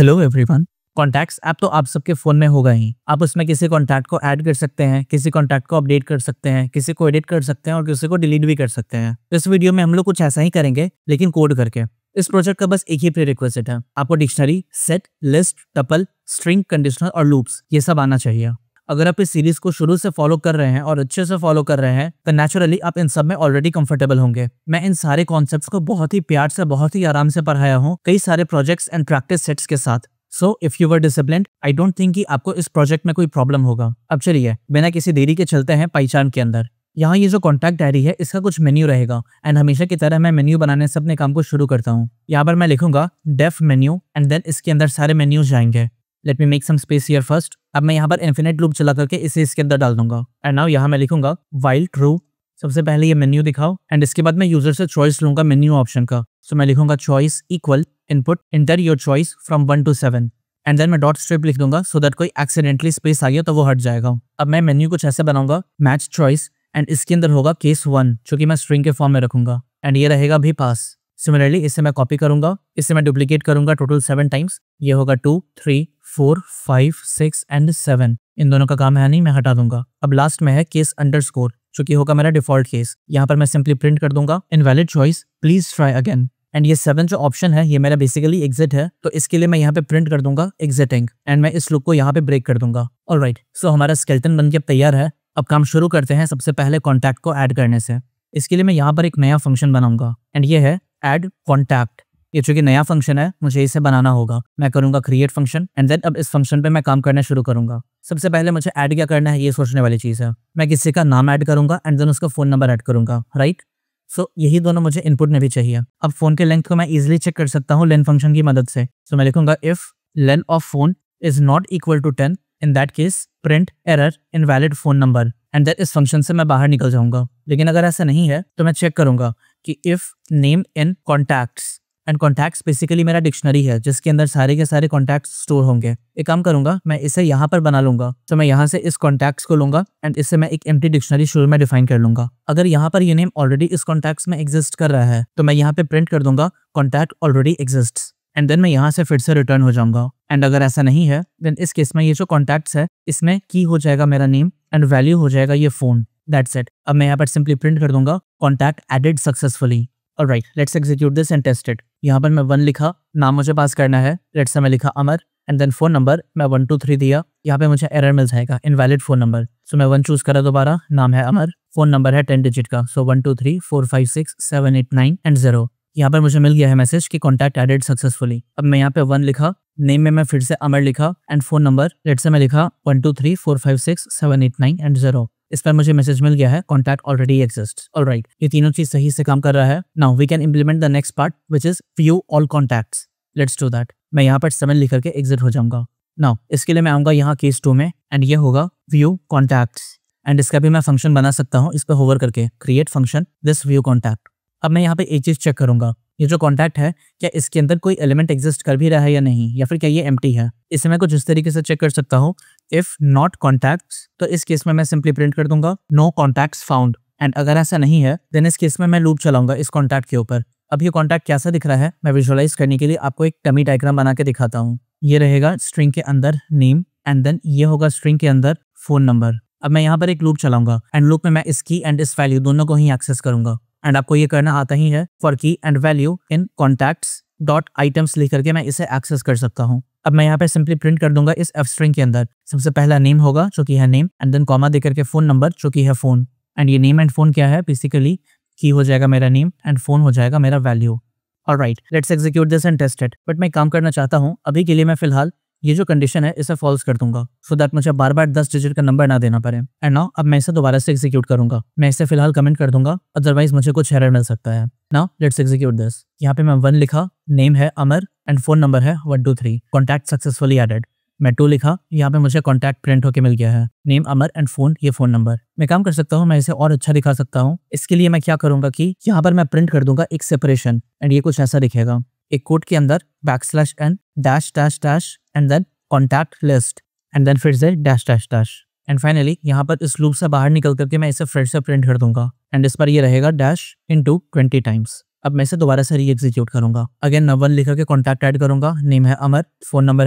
Hello everyone. Contacts app तो आप सबके फ़ोन में होगा ही। आप उसमें किसी कॉन्टैक्ट को ऐड कर सकते हैं, किसी कॉन्टैक्ट को अपडेट कर सकते हैं, किसी को एडिट कर सकते हैं और किसी को डिलीट भी कर सकते हैं। इस वीडियो में हम लोग कुछ ऐसा ही करेंगे, लेकिन कोड करके। इस प्रोजेक्ट का बस एक ही प्रीरिक्विजिट है, आपको dictionary, set, list, tuple, string, conditional और लूप्स ये सब आना चाहिए। अगर आप इस सीरीज को शुरू से फॉलो कर रहे हैं और अच्छे से फॉलो कर रहे हैं तो नेचुरली आप इन सब में ऑलरेडी कंफर्टेबल होंगे। मैं इन सारे कॉन्सेप्ट्स को बहुत ही प्यार से, बहुत ही आराम से पढ़ाया हूँ कई सारे प्रोजेक्ट्स एंड प्रैक्टिस सेट्स के साथ। So if you were disciplined, I don't think कि आपको इस प्रोजेक्ट में कोई प्रॉब्लम होगा। अब चलिए बिना किसी देरी के चलते हैं पाइचान के अंदर। यहाँ ये जो कॉन्टैक्ट डायरी है इसका कुछ मेन्यू रहेगा एंड हमेशा की तरह मैं मेन्यू बनाने से अपने काम को शुरू करता हूँ। यहाँ पर मैं लिखूंगा डेफ मेन्यू एंड देन इसके अंदर सारे मेन्यूज जाएंगे। Let me make some space here first. अब मैं यहाँ पर इन्फिनिट लूप चला करके इसे इसके अंदर डाल दूंगा एंड नाउ यहाँ मैं लिखूंगा व्हाइल ट्रू। सबसे पहले ये मेन्यू दिखाओ एंड इसके बाद मैं यूजर से चॉइस लूंगा मेन्यू ऑप्शन का। सो मैं लिखूंगा choice equal input enter your choice from 1 to 7 and then मैं डॉट स्ट्रिप लिख दूंगा सो दैट कोई एक्सीडेंटली स्पेस आ गया तो वो हट जाएगा। अब मैं मेन्यू कुछ ऐसे बनाऊंगा, मैच चॉइस एंड इसके अंदर होगा केस 1 जो कि मैं स्ट्रिंग के फॉर्म में रखूंगा एंड ये रहेगा भी पास। सिमिलरली इसे मैं कॉपी करूंगा, इसे मैं डुप्लीकेट करूंगा टोटल 7 टाइम्स। ये होगा 2, 3, 4, 5, 6 एंड 7। इन दोनों का काम है नहीं, मैं हटा दूंगा। अब लास्ट में है केस अंडरस्कोर जो कि होगा मेरा डिफॉल्ट केस। यहाँ पर मैं सिंपली प्रिंट कर दूंगा invalid choice, please try again. And ये 7 जो ऑप्शन है ये मेरा बेसिकली एग्जिट है, तो इसके लिए मैं यहाँ पे प्रिंट कर दूंगा एग्जिटिंग एंड मैं इस लूप को यहाँ पे ब्रेक कर दूंगा। ऑलराइट, सो हमारा स्केलेटन बन के तैयार है। अब काम शुरू करते हैं सबसे पहले कॉन्टैक्ट को ऐड करने से। इसके लिए मैं यहाँ पर एक नया फंक्शन बनाऊंगा एंड ये है ऐड कॉन्टैक्ट। ये चूंकि नया फंक्शन है मुझे इसे बनाना होगा। मैं करूंगा क्रिएट फंक्शन एंड देन अब इस फंक्शन पे मैं काम करना शुरू करूंगा। सबसे पहले मुझे ऐड क्या करना है ये सोचने वाली चीज है। मैं किसी का नाम ऐड करूंगा एंड देन उसका फोन नंबर ऐड करूंगा, राइट। सो यही दोनों मुझे इनपुट में भी चाहिए। अब फोन के लेंथ को मैं इजिली चेक कर सकता हूँ लेन फंक्शन की मदद से। सो मैं लिखूंगा if len of phone is not equal to 10 in that case print error invalid phone number and then इस फंक्शन से मैं बाहर निकल जाऊंगा। लेकिन अगर ऐसा नहीं है तो मैं चेक करूंगा कि if name in contacts and contacts basically मेरा डिक्शनरी है जिसके अंदर सारे के सारे कॉन्टैक्ट्स स्टोर होंगे। एक काम करूंगा, मैं इसे यहाँ पर बना लूंगा। तो मैं यहाँ से इस कॉन्टैक्ट्स को लूंगा एंड इससे मैं एक एम्प्टी डिक्शनरी शुरू में डिफाइन कर लूंगा। अगर यहाँ पर ये नेम ऑलरेडी इस कॉन्टैक्ट्स में एग्जिस्ट कर रहा है तो मैं यहाँ पे प्रिंट कर दूंगा contact already exists and then मैं यहाँ से फिर से रिटर्न हो जाऊंगा। एंड अगर ऐसा नहीं है देन इस केस में ये जो कॉन्टैक्ट्स है इसमें की हो जाएगा मेरा नेम एंड वैल्यू हो जाएगा ये फोन। That's it. अब मैं यहाँ पर सिंपली प्रिंट कर दूंगा contact added successfully. Alright, let's execute this and test it. यहाँ पर मैं 1 लिखा, नाम मुझे पास करना है, लेट्स से मैं लिखा अमर एंड देन फोन नंबर मैं 1 2 3 दिया। यहाँ पे मुझे एरर मिल जाएगा इनवैलिड फोन नंबर। सो मैं 1 चूज करा दोबारा, नाम है अमर, फोन नंबर है 10 डिजिट का। सो 1 2 3 4 5 6 7 8 9 एंड 0। यहाँ पर मुझे मिल गया है मैसेज कि कॉन्टैक्ट एडेड सक्सेसफुली। अब मैं यहाँ पे 1 लिखा, नेम में मैं फिर से अमर लिखा and phone number let's say मैं लिखा 1 2 3 4 5 6 7 8 9 एंड 0। इस पर मुझे मैसेज मिल गया है कॉन्टैक्ट ऑलरेडी एग्जिस्ट। ऑलराइट, ये तीनों चीज सही से काम कर रहा है। Now we can implement the next part which is view all contacts. Let's do that. मैं यहाँ पर 7 लिख करके एग्जिट हो जाऊंगा। नाउ इसके लिए मैं आऊंगा यहाँ केस 2 में एंड ये होगा व्यू कॉन्टैक्ट्स एंड इसका भी मैं फंक्शन बना सकता हूँ इस पर होवर करके, create function this view contact. अब मैं यहाँ पे एक चीज चेक करूंगा, ये जो कॉन्टैक्ट है क्या इसके अंदर कोई एलिमेंट एग्जिस्ट कर भी रहा है या नहीं, या फिर क्या ये एम्प्टी है। इसे मैं कुछ इस तरीके से चेक कर सकता हूँ, इफ नॉट कॉन्टैक्ट्स तो इस केस में मैं सिंपली प्रिंट कर दूंगा नो कॉन्टैक्ट्स फाउंड एंड अगर ऐसा नहीं है देन इस केस में मैं लूप चलाऊंगा इस कॉन्टैक्ट के ऊपर। अब ये कॉन्टैक्ट कैसा दिख रहा है मैं विजुअलाइज करने के लिए आपको एक डमी डायग्राम बना के दिखाता हूँ। ये रहेगा स्ट्रिंग के अंदर नेम एंड देन ये होगा स्ट्रिंग के अंदर फोन नंबर। अब मैं यहाँ पर एक लूप चलाऊंगा एंड लूप में मैं इस की एंड इस वैल्यू दोनों को ही एक्सेस करूंगा एंड आपको ये करना आता ही है। फॉर की and value in contacts dot items लिख करके मैं इसे एक्सेस कर सकता हूँ। अब मैं यहाँ पे सिंपली प्रिंट कर दूंगा इस एफ स्ट्रिंग के अंदर सबसे पहला नेम होगा जो कि है नेम एंड देन कॉमा देकर के फोन नंबर जो कि है फोन एंड ये नेम एंड फोन क्या है बेसिकली की हो जाएगा मेरा नेम एंड फोन हो जाएगा मेरा value. Alright, let's execute this and test it. But मैं काम करना चाहता हूँ अभी के लिए मैं फिलहाल ये जो कंडीशन है इसे फॉल्स कर दूंगा सो दैट मुझे बार बार 10 डिजिट का नंबर ना देना पड़े। एंड नाउ अब मैं इसे दोबारा से एग्जीक्यूट करूंगा। मैं इसे फिलहाल कमेंट कर दूंगा अदरवाइज मुझे कुछ एरर मिल सकता है। Now let's execute this. यहाँ पे मैं 1 लिखा, नेम है अमर एंड फोन नंबर है 1 2 3, कॉन्टैक्ट सक्सेसफुली एडेड। मैं 2 लिखा, यहाँ पे मुझे कॉन्टैक्ट प्रिंट होके मिल गया है, नेम अमर एंड फोन ये फोन नंबर। मैं काम कर सकता हूँ, मैं इसे और अच्छा दिखा सकता हूँ। इसके लिए मैं क्या करूंगा कि यहाँ पर मैं प्रिंट कर दूंगा एक सेपरेशन एंड ये कुछ ऐसा दिखेगा, एक कोट के अंदर \n dash dash dash and then contact list and then फिर से dash dash dash and finally यहाँ पर इस लूप से बाहर निकल करके मैं इसे फिर से प्रिंट कर दूंगा एंड इस पर ये रहेगा डैश इन 20 टाइम्स। अब मैं इसे दोबारा से री एग्जीक्यूट करूंगा। अगेन मैं 1 लिखकर के कॉन्टैक्ट ऐड करूंगा, नेम है अमर, फोन नंबर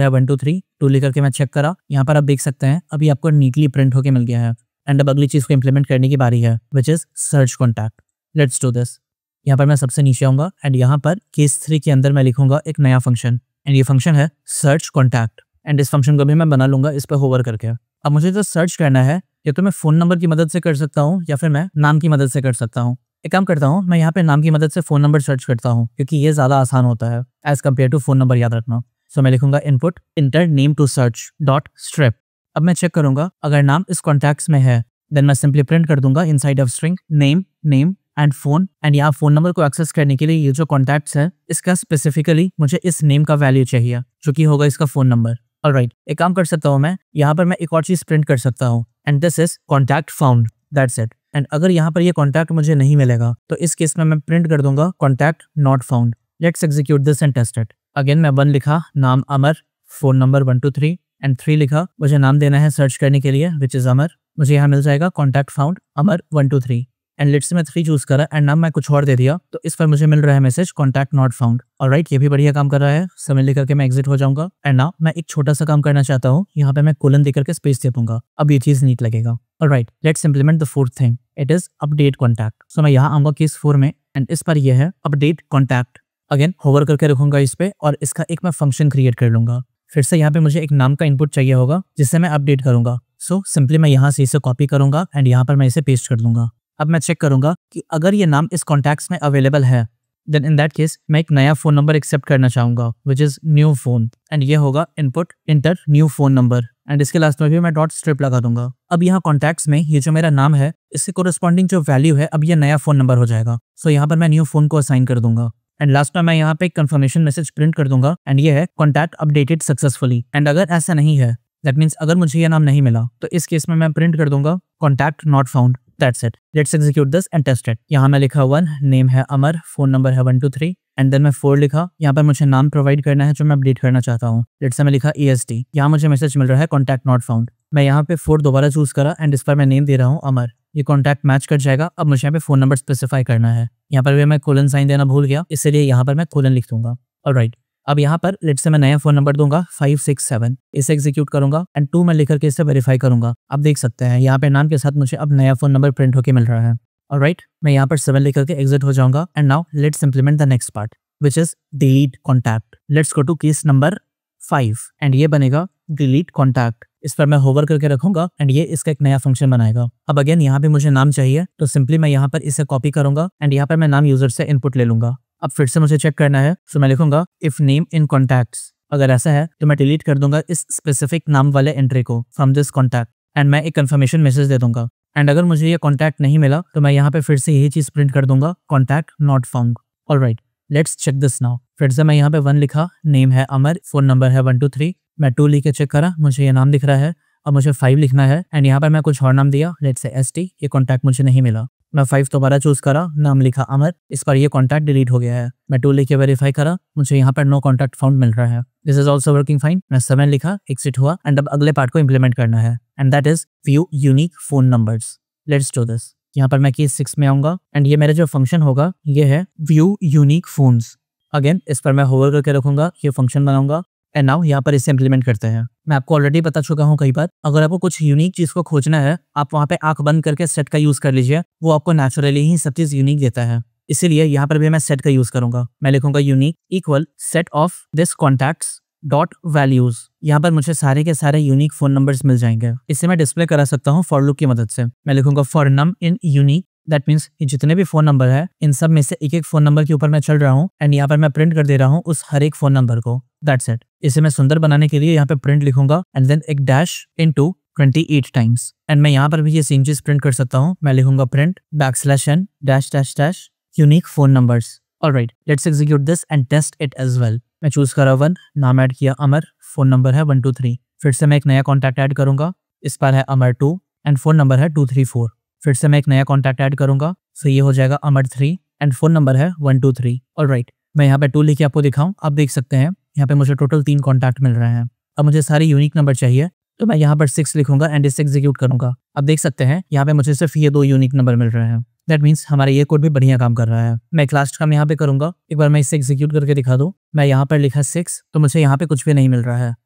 है 123, 2 लिखकर के मैं चेक करा। यहाँ पर आप देख सकते हैं अभी आपको नीटली प्रिंट होके मिल गया है। एंड अब अगली चीज को इंप्लीमेंट करने की बारी है, which is search contact. Let's do this. यहाँ पर मैं सबसे नीचे आऊंगा एंड यहाँ पर केस 3 के अंदर मैं लिखूंगा एक नया फंक्शन, एंड ये फंक्शन है सर्च कॉन्टैक्ट। एंड इस फंक्शन को भी मैं बना लूंगा इस पर होवर करके। अब मुझे जो सर्च करना है या तो मैं फोन नंबर की मदद से कर सकता हूँ या फिर मैं नाम की मदद से कर सकता हूँ। एक काम करता हूँ, मैं यहाँ पे नाम की मदद से फोन नंबर सर्च करता हूँ क्योंकि ये ज्यादा आसान होता है as compare to phone number याद रखना। सो मैं लिखूंगा input enter name to search dot strip. अब मैं चेक करूंगा अगर नाम इस कॉन्टैक्ट्स में है देन मैं सिंपली प्रिंट कर दूंगा inside of string name and phone. And यहाँ फोन नंबर को एक्सेस करने के लिए ये जो कॉन्टैक्ट्स है इसका स्पेसिफिकली मुझे इस नेम का वैल्यू चाहिए जो कि होगा इसका फोन नंबर। ऑलराइट, एक काम कर सकता हूँ मैं यहाँ पर मैं एक और चीज प्रिंट कर सकता हूँ, and this is contact found, that's it. And अगर यहाँ पर ये कॉन्टैक्ट मुझे नहीं मिलेगा तो इस केस में मैं प्रिंट कर दूंगा contact not found. Let's execute this and test it. Again मैं 1 लिखा, नाम अमर, फोन नंबर 123, एंड 3 लिखा, मुझे नाम देना है सर्च करने के लिए विच इज अमर। मुझे यहाँ मिल जाएगा contact found Amar 123। And let's say मैं 3 चूज करा एंड नाम मैं कुछ और दे दिया तो इस पर मुझे मिल रहा है message contact not found. Alright, ये भी बढ़िया काम कर रहा है। समय लेकर के मैं एग्जिट हो जाऊंगा एंड नाउ मैं एक छोटा सा काम करना चाहता हूँ, यहाँ पे मैं कोलन देकर के स्पेस दे दूंगा। अब ये चीज नीट लगेगा। Alright, let's implement the fourth thing, it is update contact. So मैं यहाँ आऊंगा केस 4 में एंड इस पर यह है अपडेट कॉन्टैक्ट। अगेन होवर करके रखूंगा इस पे और इसका एक मैं फंक्शन क्रिएट कर लूंगा। फिर से यहाँ पे मुझे एक नाम का इनपुट चाहिए होगा जिससे मैं अपडेट करूंगा। सो सिंपली मैं यहाँ से इसे कॉपी करूंगा एंड यहाँ पर मैं इसे पेस्ट कर दूंगा। अब मैं चेक करूंगा कि अगर ये नाम इस कॉन्टैक्ट्स में अवेलेबल है देन इन दैट केस मैं एक नया फोन नंबर एक्सेप्ट करना चाहूंगा which is new phone, and ये होगा input inter new phone number. And इसके लास्ट में भी मैं डॉट स्ट्रिप लगा दूंगा। अब यहाँ कॉन्टैक्ट्स में ये जो मेरा नाम है इससे कोरिस्पॉन्डिंग जो वैल्यू है अब ये नया फोन नंबर हो जाएगा। सो यहाँ पर मैं न्यू फोन को असाइन कर दूंगा एंड लास्ट में मैं यहाँ पे एक कंफर्मेशन मैसेज प्रिंट कर दूंगा एंड ये है कॉन्टैक्ट अपडेटेड सक्सेसफुली। एंड अगर ऐसा नहीं है दैट मीन्स अगर मुझे ये नाम नहीं मिला तो इस केस में मैं प्रिंट कर दूंगा contact not found. That's it. Let's execute this and test it. यहाँ मैं लिखा 1, नेम है अमर, फोन नंबर है 123, एंड देन मैं 4 लिखा। यहाँ पर मुझे नाम प्रोवाइड करना है जो मैं अपडेट करना चाहता हूँ। लेट्स से मैं लिखा EST। यहाँ मुझे मैसेज मिल रहा है कॉन्टैक्ट नॉट फाउंड। मैं यहाँ पे 4 दोबारा चूज करा एंड इस पर मैं नेम दे रहा हूँ अमर। ये कॉन्टैक्ट मैच कर जाएगा। अब मुझे यहाँ पे फोन नंबर स्पेसिफाई करना है। यहाँ पर भी मैं कोलन साइन देना भूल गया, इसलिए यहाँ पर मैं कोलन लिख दूंगा। ऑलराइट, अब यहाँ पर लेट्स से मैं नया फोन नंबर दूंगा 567, इसे एग्जीक्यूट करूंगा एंड 2 मैं लिखकर के इसे वेरीफाई करूंगा। आप देख सकते हैं यहाँ पे नाम के साथ मुझे अब नया फोन नंबर प्रिंट होके मिल रहा है। ऑलराइट, मैं यहाँ पर 7 लिखकर के एग्जिट हो जाऊंगा and now let's implement the next part which is delete contact. Let's go to case number 5 and ये बनेगा डिलीट कॉन्टैक्ट। इस पर मैं होवर करके रखूंगा एंड ये इसका एक नया फंक्शन बनाएगा। अब अगेन यहाँ पे मुझे नाम चाहिए तो सिंपली मैं यहाँ पर इसे कॉपी करूंगा एंड यहाँ पर मैं नाम यूजर से इनपुट ले लूंगा। अब फिर से मुझे चेक करना है, सो मैं लिखूंगा इफ नेम इन कॉन्टैक्ट्स। अगर ऐसा है तो मैं डिलीट कर दूंगा इस स्पेसिफिक नाम वाले एंट्री को फ्रॉम दिस कॉन्टैक्ट एंड मैं एक कंफर्मेशन मैसेज दे दूंगा। एंड अगर मुझे ये कॉन्टैक्ट नहीं मिला तो मैं यहाँ पे फिर से यही चीज प्रिंट कर दूंगा contact not found. Alright, let's check this now. फिर से मैं यहाँ पे 1 लिखा, नेम है अमर, फोन नंबर है 123, मैं 2 लिख के चेक करा, मुझे ये नाम दिख रहा है। अब मुझे 5 लिखना है एंड यहाँ पर मैं कुछ और नाम दिया, लेट्स से ST। ये कॉन्टैक्ट मुझे नहीं मिला। मैं 5 दोबारा चूज करा, नाम लिखा अमर, इस पर ये कॉन्टैक्ट डिलीट हो गया है। मैं 2 लिख के वेरीफाई करा, मुझे यहाँ पर नो कॉन्टैक्ट फाउंड मिल रहा है। This is also working fine. मैं 7 लिखा, एग्जिट हुआ एंड अब अगले पार्ट को इंप्लीमेंट करना है and that is view unique phone numbers. Let's do this. यहाँ पर मैं केस 6 में आऊंगा एंड ये मेरा जो फंक्शन होगा ये है व्यू यूनिक फोन्स। अगेन इस पर मैं होवर करके रखूंगा, ये फंक्शन बनाऊंगा एंड नाउ यहाँ पर इसे इंप्लीमेंट करते हैं। मैं आपको ऑलरेडी बता चुका हूँ कई बार, अगर आपको कुछ यूनिक चीज को खोजना है आप वहाँ पे आंख बंद करके सेट का यूज कर लीजिए, वो आपको नेचुरली ही सब चीज यूनिक देता है। इसीलिए यहाँ पर भी मैं सेट का यूज करूंगा। मैं लिखूंगा unique equal set of this contacts dot values. यहाँ पर मुझे सारे के सारे यूनिक फोन नंबर्स मिल जाएंगे। इसे मैं डिस्प्ले करा सकता हूँ फॉर लूप की मदद से। मैं लिखूंगा for num in unique, that means जितने भी फोन नंबर है इन सब में से एक एक फोन नंबर के ऊपर मैं चल रहा हूँ एंड यहाँ पर मैं प्रिंट कर दे रहा हूँ उस हर एक फोन नंबर को। That's it. इसे मैं सुंदर बनाने के लिए यहाँ पे प्रिंट लिखूंगा एंड देन एक डैश इनटू 28 टाइम्स एंड मैं यहाँ पर भी ये सेम चीज प्रिंट कर सकता हूँ। मैं लिखूंगा print \n dash dash dash unique phone numbers. Alright, let's execute this and test it as well. मैं चूज करा 1, नाम ऐड किया अमर, फोन नंबर है 123। फिर से मैं एक नया कॉन्टैक्ट ऐड करूंगा, इस पर है अमर 2 एंड फोन नंबर है 234। फिर से मैं एक नया कॉन्टैक्ट ऐड करूंगा, सो ये हो जाएगा अमर 3 एंड फोन नंबर है 123। ऑलराइट, मैं यहाँ पे 2 लिख के आपको दिखाऊं, आप देख सकते हैं यहाँ पे मुझे टोटल 3 कॉन्टैक्ट मिल रहे हैं। अब मुझे सारे यूनिक नंबर चाहिए तो मैं यहाँ पर 6 लिखूंगा एंड इसे एग्जीक्यूट करूंगा। अब देख सकते हैं यहाँ पे मुझे सिर्फ ये 2 यूनिक नंबर मिल रहे हैं। दैट मीन्स हमारा ये कोड भी बढ़िया काम कर रहा है। मैं एक लास्ट काम यहाँ पे करूंगा, एक बार मैं इसे एग्जीक्यूट करके दिखा दूं। मैं यहाँ पर लिखा 6, तो मुझे यहाँ पे कुछ भी नहीं मिल रहा है।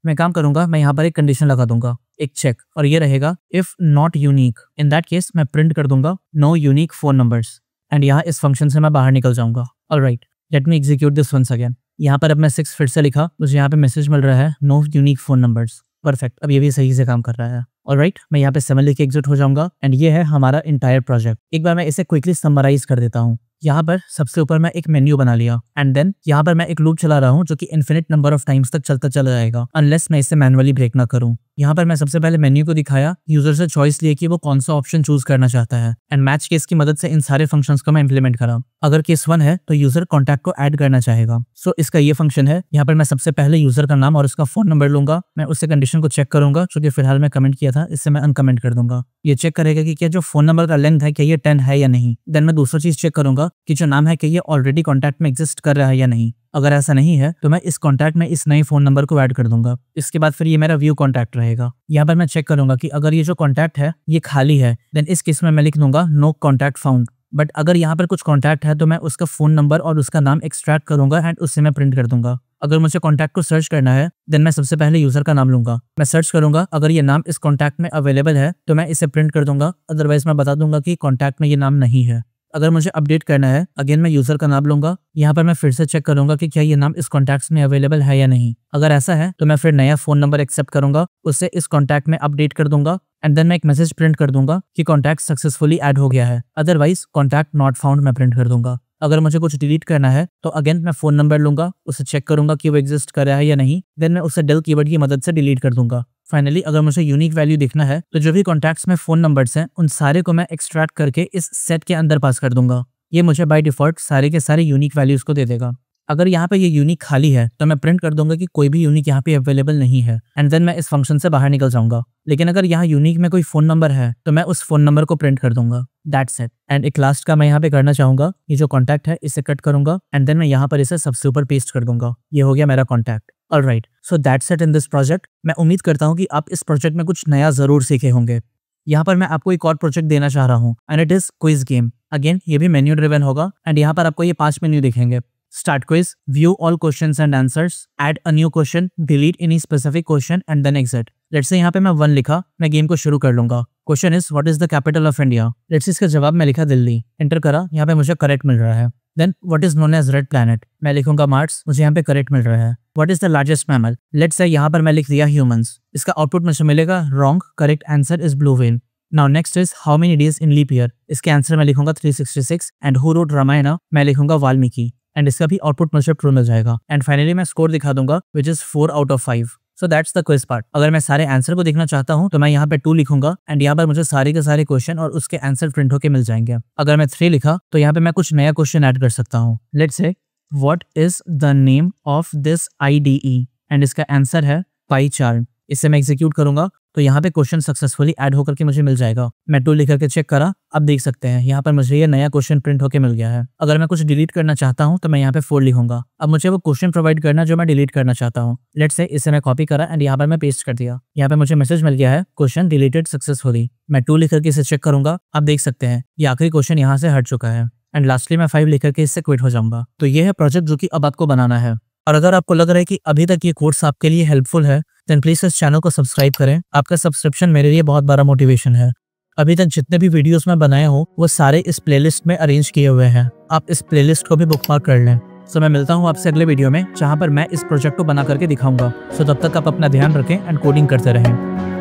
मैं काम करूंगा, मैं यहाँ पर एक कंडीशन लगा दूंगा, एक चेक, और ये रहेगा if not unique. In that case मैं प्रिंट कर दूंगा no unique phone numbers, and यहाँ इस फंक्शन से मैं बाहर निकल जाऊंगा। Alright, let me execute this once again. यहाँ पर अब मैं 6 फिर से लिखा, मुझे यहाँ पे मैसेज मिल रहा है no unique phone numbers. Perfect, अब ये भी सही से काम कर रहा है। ऑलराइट, मैं यहाँ पे 7 लिख के एग्जिट हो जाऊंगा, एंड ये है हमारा इंटायर प्रोजेक्ट। एक बार मैं इसे क्विकली समराइज कर देता हूँ। यहाँ पर सबसे ऊपर मैं एक मेन्यू बना लिया, एंड देन यहाँ पर मैं एक लूप चला रहा हूँ जो कि इन्फिनिट नंबर ऑफ टाइम्स तक चलता चला जाएगा अनलेस मैं इसे मैनुअली ब्रेक ना करूँ। यहाँ पर मैं सबसे पहले मेन्यू को दिखाया, यूजर से चॉइस लिए कि वो कौन सा ऑप्शन चूज करना चाहता है, एंड मैच केस की मदद से इन सारे फंक्शंस को मैं इंप्लीमेंट करा। अगर केस 1 है तो यूजर कॉन्टैक्ट को ऐड करना चाहेगा, सो इसका ये फंक्शन है। यहाँ पर मैं सबसे पहले यूजर का नाम और उसका फोन नंबर लूंगा। मैं उससे कंडीशन को चेक करूंगा जो कि फिलहाल मैं कमेंट किया था, इससे मैं अनकमेंट कर दूंगा। ये चेक करेगा कि क्या जो फोन नंबर का लेंथ है क्या ये 10 है या नहीं। देन मैं दूसरा चीज चेक करूंगा कि जो नाम है कि ये ऑलरेडी कॉन्टैक्ट में एग्जिस्ट कर रहा है या नहीं। अगर ऐसा नहीं है तो मैं इस कॉन्टैक्ट में इस नए फोन नंबर को ऐड कर दूंगा। इसके बाद फिर ये मेरा व्यू कॉन्टैक्ट रहेगा। यहाँ पर मैं चेक करूंगा कि अगर ये जो कॉन्टैक्ट है ये खाली है, देन इस केस में मैं लिख दूंगा नो कॉन्टैक्ट फाउंड। बट अगर यहाँ पर कुछ कॉन्टैक्ट है तो मैं उसका फोन नंबर और उसका नाम एक्सट्रैक्ट करूंगा एंड उससे मैं प्रिंट कर दूंगा। अगर मुझे कॉन्टैक्ट को सर्च करना है देन मैं सबसे पहले यूजर का नाम लूंगा। मैं सर्च करूंगा, अगर ये नाम इस कॉन्टैक्ट में अवेलेबल है तो मैं इसे प्रिंट कर दूंगा, अदरवाइज मैं बता दूंगा कि कॉन्टैक्ट में ये नाम नहीं है। अगर मुझे अपडेट करना है, अगेन मैं यूजर का नाम लूंगा। यहाँ पर मैं फिर से चेक करूंगा कि क्या ये नाम इस कॉन्टैक्ट्स में अवेलेबल है या नहीं। अगर ऐसा है तो मैं फिर नया फोन नंबर एक्सेप्ट करूंगा, उससे इस कॉन्टैक्ट में अपडेट कर दूंगा, एंड देन मैं एक मैसेज प्रिंट कर दूंगा कि कॉन्टैक्ट सक्सेसफुली ऐड हो गया है। अदरवाइज कॉन्टैक्ट नॉट फाउंड मैं प्रिंट कर दूंगा। अगर मुझे कुछ डिलीट करना है तो अगेन मैं फोन नंबर लूंगा, उसे चेक करूंगा कि वो एग्जिस्ट कर रहा है या नहीं, देन मैं उसे del कीवर्ड की मदद से डिलीट कर दूंगा। फाइनली अगर मुझे यूनिक वैल्यू देखना है तो जो भी कॉन्टैक्ट्स में फोन नंबर्स हैं उन सारे को मैं एक्सट्रैक्ट करके इस सेट के अंदर पास कर दूंगा। ये मुझे बाय डिफॉल्ट सारे के सारे यूनिक वैल्यूज को दे देगा। अगर यहाँ पे ये यूनिक खाली है तो मैं प्रिंट कर दूंगा कि कोई भी यूनिक यहाँ पे अवेलेबल नहीं है, एंड देन मैं इस फंक्शन से बाहर निकल जाऊंगा। लेकिन अगर यहाँ यूनिक में कोई फोन नंबर है तो मैं उस फोन नंबर को प्रिंट कर दूंगा। That's it. एंड एक लास्ट का मैं यहाँ पे करना चाहूंगा, ये जो कॉन्टैक्ट है इसे कट करूंगा, एंड देन मैं यहाँ पर इसे सबसे ऊपर पेस्ट कर दूंगा। ये हो गया मेरा contact. Alright, so that's it in this project. मैं उम्मीद करता हूँ कि आप इस प्रोजेक्ट में कुछ नया जरूर सीखे होंगे। यहाँ पर मैं आपको एक और प्रोजेक्ट देना चाह रहा हूँ, and it is quiz game. Again ये भी मेन्यू ड्रिवन होगा, एंड यहाँ पर आपको ये 5 मेन्यू दिखेंगे। Start quiz, view all questions and answers, add a new question, delete any specific question and then exit. Let's say यहाँ पे मैं 1 लिखा, मैं गेम को शुरू कर लूंगा। Question is what is the capital of India. Let's इसका जवाब मैं लिखा दिल्ली, एंटर करा, यहाँ पे मुझे करेक्ट मिल रहा है। Then what is known as red planet, मैं लिखूंगा मार्स, मुझे यहाँ पे करेक्ट मिल रहा है। What is the largest mammal, let's say यहाँ पर मैं लिख दिया ह्यूमंस, इसका आउटपुट मुझे मिलेगा wrong, correct answer is blue whale. Now next is how many days in leap year, इसके आंसर में लिखूंगा 366, एंड हु रोट रामायण, मैं लिखूंगा वाल्मीकि, एंड इसका भी आउटपुट मुझे ट्रू मिल जाएगा। एंड फाइनली मैं स्कोर दिखा दूंगा which is 4 out of 5। So that's the quiz part. अगर मैं सारे आंसर को देखना चाहता हूँ तो मैं यहाँ पे 2 लिखूंगा, एंड यहाँ पर मुझे सारे के सारे क्वेश्चन और उसके आंसर प्रिंट होके मिल जाएंगे। अगर मैं 3 लिखा तो यहाँ पे मैं कुछ नया क्वेश्चन ऐड कर सकता हूँ। Let's say what is the name of this IDE, and इसका आंसर है पाई चार्ट। इससे मैं एग्जीक्यूट करूंगा तो यहाँ पे क्वेश्चन सक्सेसफुली ऐड होकर के मुझे मिल जाएगा। मैं 2 लिख करके चेक करा, अब देख सकते हैं यहाँ पर मुझे ये नया क्वेश्चन प्रिंट होके मिल गया है। अगर मैं कुछ डिलीट करना चाहता हूँ तो मैं यहाँ पे 4 लिखूंगा। अब मुझे वो क्वेश्चन प्रोवाइड करना जो मैं डिलीट करना चाहता हूँ। लेट्स से इसे मैं कॉपी करा एंड यहाँ पर मैं पेस्ट कर दिया। यहाँ पे मुझे मैसेज मिल गया है क्वेश्चन डिलीटेड सक्सेसफुली। मैं 2 लिख करके इसे चेक करूंगा, अब देख सकते हैं ये आखिरी क्वेश्चन यहाँ से हट चुका है। एंड लास्टली मैं 5 लिख करके इससे क्विट हो जाऊंगा। तो ये है प्रोजेक्ट जो कि अब आपको बनाना है। और अगर आपको लग रहा है कि अभी तक ये कोर्स आपके लिए हेल्पफुल है देन प्लीज इस चैनल को सब्सक्राइब करें। आपका सब्सक्रिप्शन मेरे लिए बहुत बड़ा मोटिवेशन है। अभी तक जितने भी वीडियोस मैं बनाया हूँ वो सारे इस प्लेलिस्ट में अरेंज किए हुए हैं, आप इस प्लेलिस्ट को भी बुकमार्क कर लें। सो मैं मिलता हूँ आपसे अगले वीडियो में जहाँ पर मैं इस प्रोजेक्ट को बना करके दिखाऊंगा। सो तब तक आप अपना ध्यान रखें एंड कोडिंग करते रहें।